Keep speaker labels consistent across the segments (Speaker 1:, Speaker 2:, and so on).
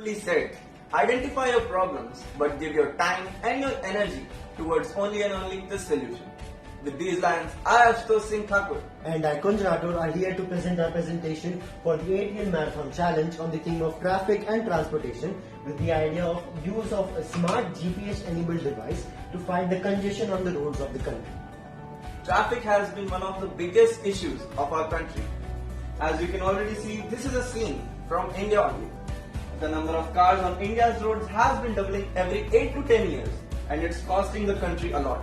Speaker 1: Truly said, identify your problems, but give your time and your energy towards only and only the solution. With these lines, I, Ashutosh Singh Thakur,
Speaker 2: and I, Kunj Rathod, are here to present our presentation for the ATL Marathon Challenge on the theme of traffic and transportation with the idea of use of a smart GPS-enabled device to fight the congestion on the roads of the country.
Speaker 1: Traffic has been one of the biggest issues of our country. As you can already see, this is a scene from India only. The number of cars on India's roads has been doubling every 8 to 10 years, and it's costing the country a lot.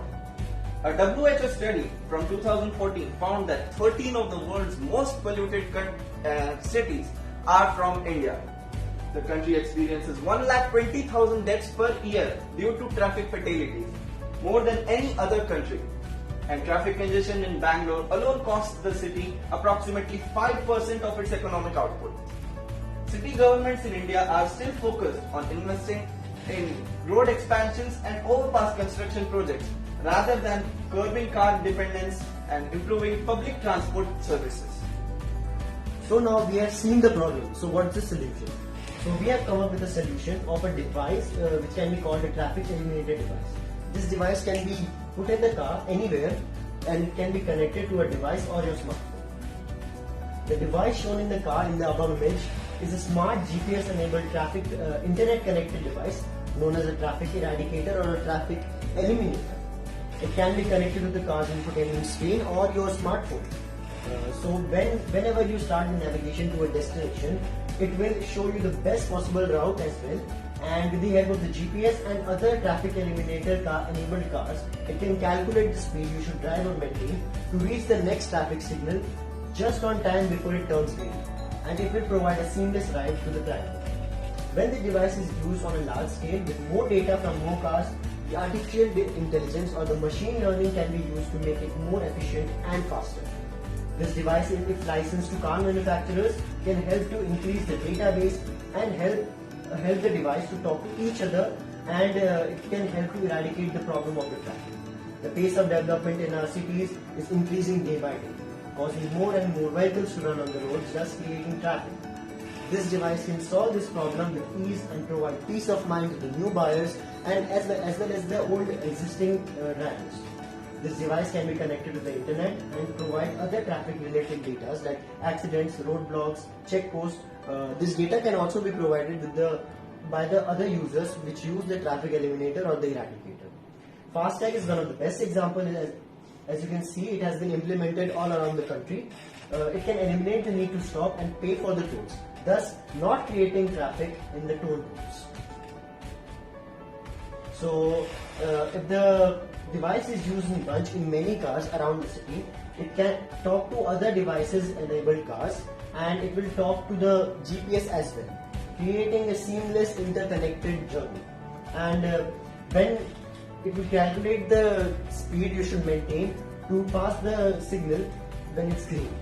Speaker 1: A WHO study from 2014 found that 13 of the world's most polluted cities are from India. The country experiences 1,20,000 deaths per year due to traffic fatalities, more than any other country. And traffic congestion in Bangalore alone costs the city approximately 5% of its economic output. City governments in India are still focused on investing in road expansions and overpass construction projects rather than curbing car dependence and improving public transport services.
Speaker 2: So now we have seen the problem. So what's the solution? So we have come up with a solution of a device which can be called a traffic eliminator device. This device can be put in the car anywhere and it can be connected to a device or your smartphone. The device shown in the car in the above image is a smart GPS enabled traffic internet connected device known as a traffic eradicator or a traffic eliminator. It can be connected to the car's infotainment screen or your smartphone. So whenever you start the navigation to a destination, it will show you the best possible route as well. And with the help of the GPS and other traffic eliminator enabled cars, it can calculate the speed you should drive or maintain to reach the next traffic signal just on time before it turns green. And it will provide a seamless ride to the driver. When the device is used on a large scale with more data from more cars, the artificial intelligence or the machine learning can be used to make it more efficient and faster. This device, if licensed to car manufacturers, can help to increase the database and help the device to talk to each other, and it can help to eradicate the problem of the traffic. The pace of development in our cities is increasing day by day, causing more and more vehicles to run on the roads, thus creating traffic. This device can solve this problem with ease and provide peace of mind to the new buyers and as well as the old existing drivers. This device can be connected to the internet and provide other traffic related data like accidents, roadblocks, checkposts. This data can also be provided by the other users which use the traffic eliminator or the eradicator. FASTag is one of the best examples. As you can see, it has been implemented all around the country. It can eliminate the need to stop and pay for the tolls, thus not creating traffic in the toll booths. So if the device is used in bunch in many cars around the city, it can talk to other devices enabled cars and it will talk to the GPS as well, creating a seamless interconnected journey. And when it will calculate the speed you should maintain to pass the signal when it's green.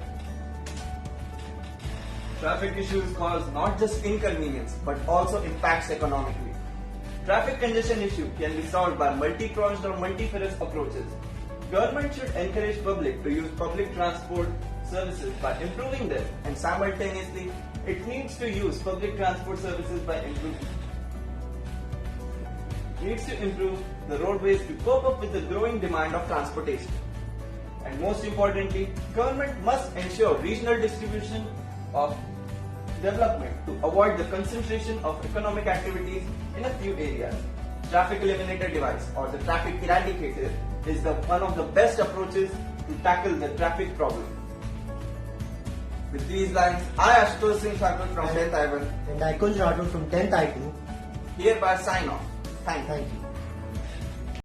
Speaker 1: Traffic issues cause not just inconvenience but also impacts economically. Traffic congestion issue can be solved by multi-pronged or multifarious approaches. Government should encourage public to use public transport services by improving them, and simultaneously it needs to use public transport services by improve the roadways to cope up with the growing demand of transportation. And most importantly, government must ensure regional distribution of development to avoid the concentration of economic activities in a few areas. Traffic eliminator device or the traffic eradicator is one of the best approaches to tackle the traffic problem. With these lines, I, Ashutosh Singh Thakur from 10th I1
Speaker 2: and I, Kunj Rathod from 10th I2
Speaker 1: hereby sign off. Thank you.